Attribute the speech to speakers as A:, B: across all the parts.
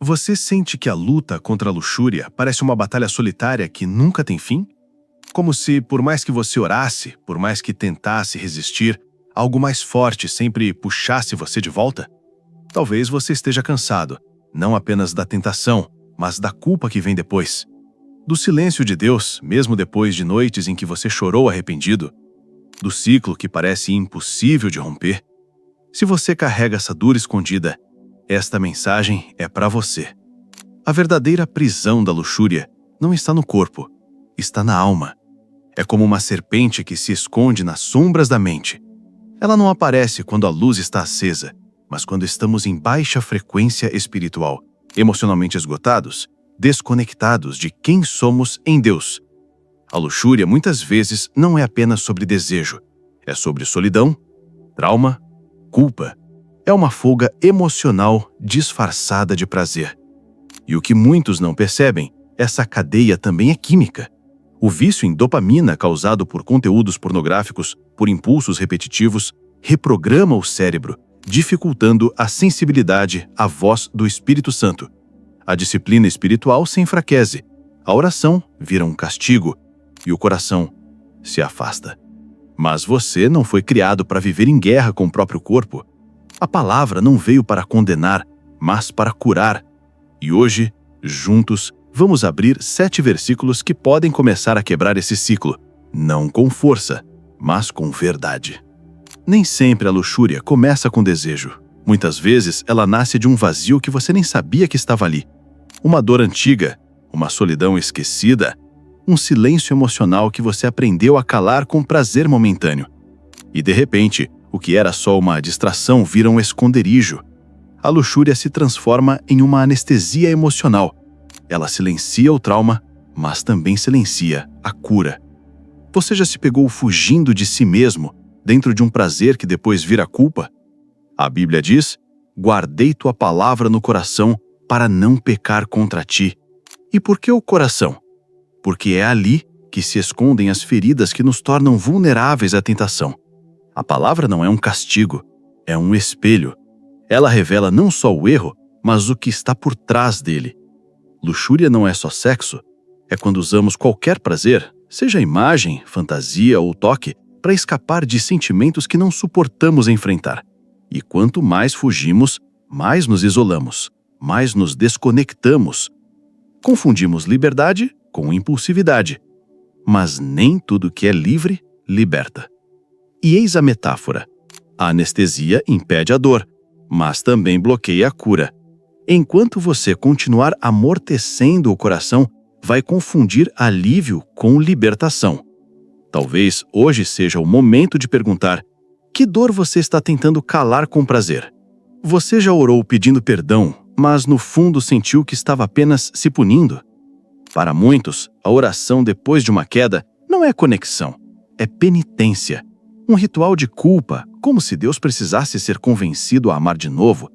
A: Você sente que a luta contra a luxúria parece uma batalha solitária que nunca tem fim? Como se, por mais que você orasse, por mais que tentasse resistir, algo mais forte sempre puxasse você de volta? Talvez você esteja cansado, não apenas da tentação, mas da culpa que vem depois. Do silêncio de Deus, mesmo depois de noites em que você chorou arrependido. Do ciclo que parece impossível de romper. Se você carrega essa dor escondida, esta mensagem é para você. A verdadeira prisão da luxúria não está no corpo, está na alma. É como uma serpente que se esconde nas sombras da mente. Ela não aparece quando a luz está acesa, mas quando estamos em baixa frequência espiritual, emocionalmente esgotados, desconectados de quem somos em Deus. A luxúria muitas vezes não é apenas sobre desejo, é sobre solidão, trauma, culpa. É uma fuga emocional disfarçada de prazer. E o que muitos não percebem, essa cadeia também é química. O vício em dopamina causado por conteúdos pornográficos, por impulsos repetitivos, reprograma o cérebro, dificultando a sensibilidade à voz do Espírito Santo. A disciplina espiritual se enfraquece, a oração vira um castigo e o coração se afasta. Mas você não foi criado para viver em guerra com o próprio corpo. A palavra não veio para condenar, mas para curar. E hoje, juntos, vamos abrir 7 versículos que podem começar a quebrar esse ciclo, não com força, mas com verdade. Nem sempre a luxúria começa com desejo. Muitas vezes ela nasce de um vazio que você nem sabia que estava ali. Uma dor antiga, uma solidão esquecida, um silêncio emocional que você aprendeu a calar com prazer momentâneo. E de repente, o que era só uma distração vira um esconderijo. A luxúria se transforma em uma anestesia emocional. Ela silencia o trauma, mas também silencia a cura. Você já se pegou fugindo de si mesmo, dentro de um prazer que depois vira culpa? A Bíblia diz: guardei tua palavra no coração para não pecar contra ti. E por que o coração? Porque é ali que se escondem as feridas que nos tornam vulneráveis à tentação. A palavra não é um castigo, é um espelho. Ela revela não só o erro, mas o que está por trás dele. Luxúria não é só sexo, é quando usamos qualquer prazer, seja imagem, fantasia ou toque, para escapar de sentimentos que não suportamos enfrentar. E quanto mais fugimos, mais nos isolamos, mais nos desconectamos. Confundimos liberdade com impulsividade. Mas nem tudo que é livre, liberta. E eis a metáfora. A anestesia impede a dor, mas também bloqueia a cura. Enquanto você continuar amortecendo o coração, vai confundir alívio com libertação. Talvez hoje seja o momento de perguntar: que dor você está tentando calar com prazer? Você já orou pedindo perdão, mas no fundo sentiu que estava apenas se punindo? Para muitos, a oração depois de uma queda não é conexão, é penitência. Um ritual de culpa, como se Deus precisasse ser convencido a amar de novo.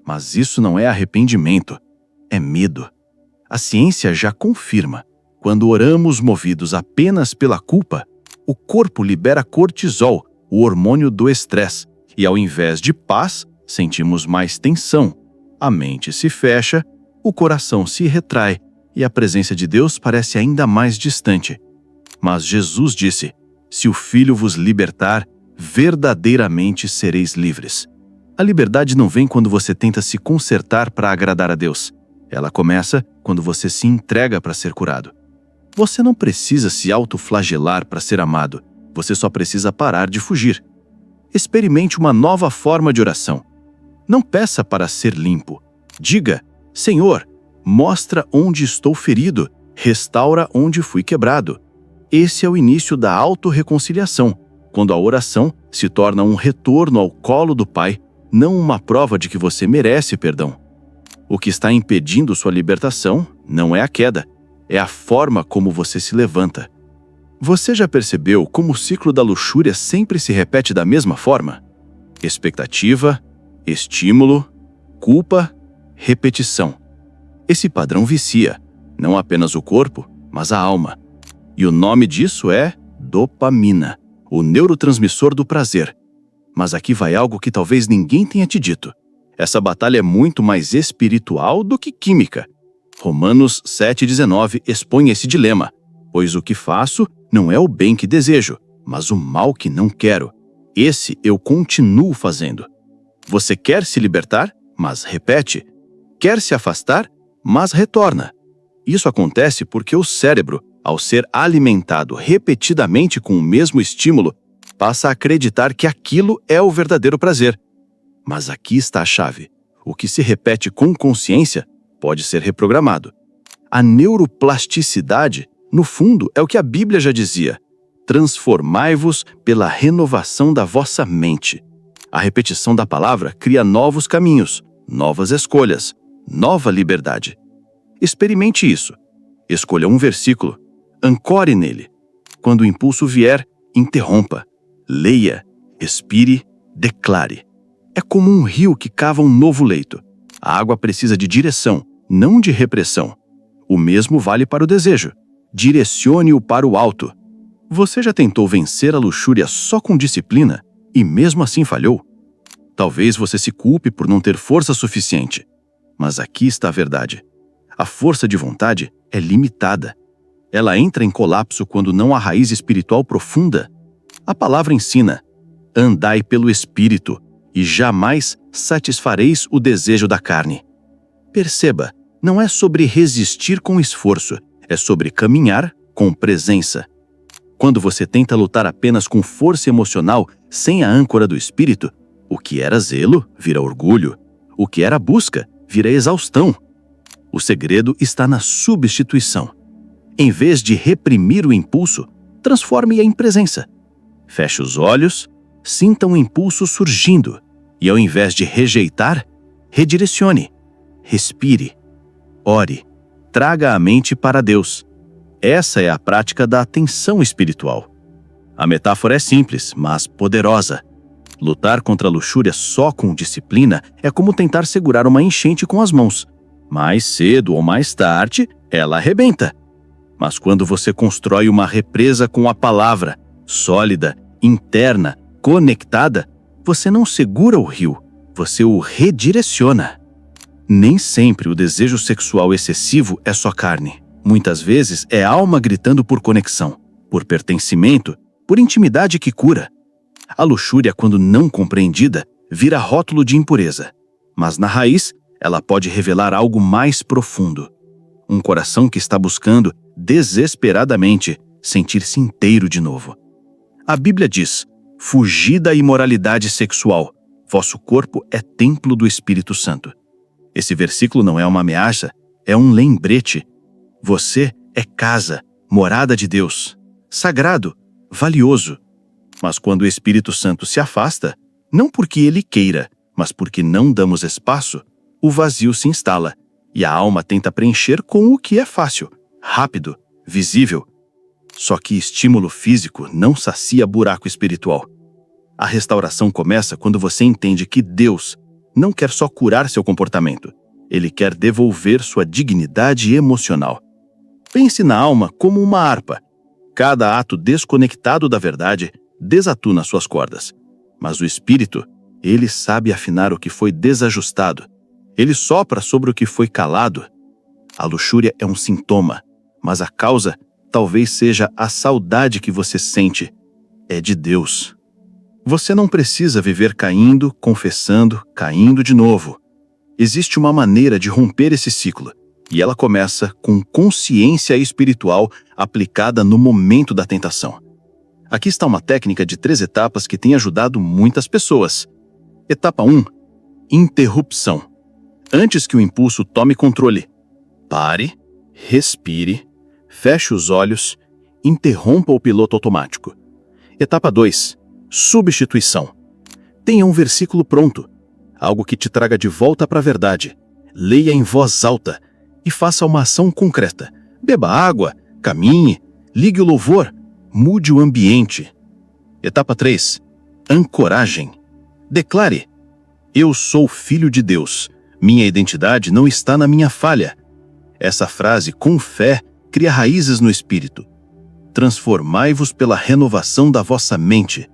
A: Mas isso não é arrependimento, é medo. A ciência já confirma. Quando oramos movidos apenas pela culpa, o corpo libera cortisol, o hormônio do estresse, e ao invés de paz, sentimos mais tensão. A mente se fecha, o coração se retrai, e a presença de Deus parece ainda mais distante. Mas Jesus disse: se o Filho vos libertar, verdadeiramente sereis livres. A liberdade não vem quando você tenta se consertar para agradar a Deus. Ela começa quando você se entrega para ser curado. Você não precisa se autoflagelar para ser amado. Você só precisa parar de fugir. Experimente uma nova forma de oração. Não peça para ser limpo. Diga: Senhor, mostra onde estou ferido, restaura onde fui quebrado. Esse é o início da autorreconciliação, quando a oração se torna um retorno ao colo do Pai, não uma prova de que você merece perdão. O que está impedindo sua libertação não é a queda, é a forma como você se levanta. Você já percebeu como o ciclo da luxúria sempre se repete da mesma forma? Expectativa, estímulo, culpa, repetição. Esse padrão vicia, não apenas o corpo, mas a alma. E o nome disso é dopamina, o neurotransmissor do prazer. Mas aqui vai algo que talvez ninguém tenha te dito.
B: Essa batalha é muito mais espiritual do que química. Romanos 7,19 expõe esse dilema, pois o que faço não é o bem que desejo, mas o mal que não quero. Esse eu continuo fazendo. Você quer se libertar, mas repete. Quer se afastar, mas retorna. Isso acontece porque o cérebro, ao ser alimentado repetidamente com o mesmo estímulo, passa a acreditar que aquilo é o verdadeiro prazer. Mas aqui está a chave. O que se repete com consciência pode ser reprogramado. A neuroplasticidade, no fundo, é o que a Bíblia já dizia: transformai-vos pela renovação da vossa mente. A repetição da palavra cria novos caminhos, novas escolhas, nova liberdade. Experimente isso. Escolha um versículo, ancore nele. Quando o impulso vier, interrompa. Leia, respire, declare. É como um rio que cava um novo leito. A água precisa de direção, não de repressão. O mesmo vale para o desejo. Direcione-o para o alto. Você já tentou vencer a luxúria só com disciplina e mesmo assim falhou? Talvez você se culpe por não ter força suficiente. Mas aqui está a verdade. A força de vontade é limitada. Ela entra em colapso quando não há raiz espiritual profunda. A palavra ensina: andai pelo Espírito, e jamais satisfareis o desejo da carne. Perceba, não é sobre resistir com esforço, é sobre caminhar com presença. Quando você tenta lutar apenas com força emocional, sem a âncora do espírito, o que era zelo vira orgulho, o que era busca vira exaustão. O segredo está na substituição. Em vez de reprimir o impulso, transforme-a em presença. Feche os olhos, sinta um impulso surgindo e, ao invés de rejeitar, redirecione. Respire, ore, traga a mente para Deus. Essa é a prática da atenção espiritual. A metáfora é simples, mas poderosa. Lutar contra a luxúria só com disciplina é como tentar segurar uma enchente com as mãos. Mais cedo ou mais tarde, ela arrebenta. Mas quando você constrói uma represa com a palavra, sólida, interna, conectada, você não segura o rio, você o redireciona. Nem sempre o desejo sexual excessivo é só carne. Muitas vezes é alma gritando por conexão, por pertencimento, por intimidade que cura. A luxúria, quando não compreendida, vira rótulo de impureza. Mas na raiz, ela pode revelar algo mais profundo. Um coração que está buscando, desesperadamente, sentir-se inteiro de novo. A Bíblia diz: fugi da imoralidade sexual. Vosso corpo é templo do Espírito Santo. Esse versículo não é uma ameaça, é um lembrete. Você é casa, morada de Deus, sagrado, valioso. Mas quando o Espírito Santo se afasta, não porque ele queira, mas porque não damos espaço, o vazio se instala e a alma tenta preencher com o que é fácil, rápido, visível. Só que estímulo físico não sacia buraco espiritual. A restauração começa quando você entende que Deus não quer só curar seu comportamento, Ele quer devolver sua dignidade emocional. Pense na alma como uma harpa. Cada ato desconectado da verdade desatuna suas cordas. Mas o espírito, ele sabe afinar o que foi desajustado. Ele sopra sobre o que foi calado. A luxúria é um sintoma, mas a causa talvez seja a saudade que você sente. É de Deus. Você não precisa viver caindo, confessando, caindo de novo. Existe uma maneira de romper esse ciclo, e ela começa com consciência espiritual aplicada no momento da tentação. Aqui está uma técnica de 3 etapas que tem ajudado muitas pessoas. Etapa 1. Interrupção. Antes que o impulso tome controle, pare, respire, feche os olhos, interrompa o piloto automático. Etapa 2. Substituição. Tenha um versículo pronto, algo que te traga de volta para a verdade. Leia em voz alta e faça uma ação concreta. Beba água, caminhe, ligue o louvor, mude o ambiente. Etapa 3. Ancoragem. Declare: eu sou filho de Deus. Minha identidade não está na minha falha. Essa frase, com fé, cria raízes no espírito. Transformai-vos pela renovação da vossa mente.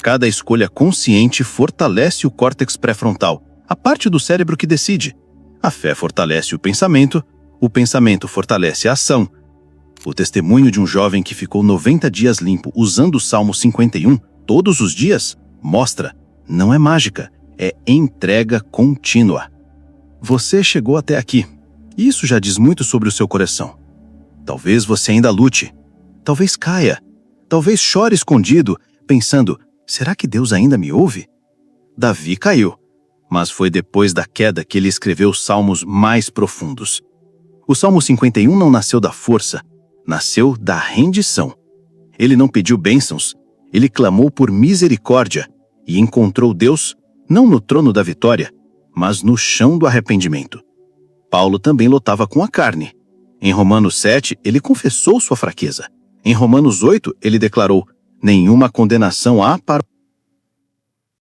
B: Cada escolha consciente fortalece o córtex pré-frontal, a parte do cérebro que decide. A fé fortalece o pensamento fortalece a ação. O testemunho de um jovem que ficou 90 dias limpo usando o Salmo 51 todos os dias mostra, não é mágica, é entrega contínua. Você chegou até aqui. Isso já diz muito sobre o seu coração. Talvez você ainda lute. Talvez caia. Talvez chore escondido, pensando, será que Deus ainda me ouve? Davi caiu, mas foi depois da queda que ele escreveu os salmos mais profundos. O Salmo 51 não nasceu da força, nasceu da rendição. Ele não pediu bênçãos, ele clamou por misericórdia e encontrou Deus não no trono da vitória, mas no chão do arrependimento. Paulo também lutava com a carne. Em Romanos 7, ele confessou sua fraqueza. Em Romanos 8, ele declarou: nenhuma condenação há para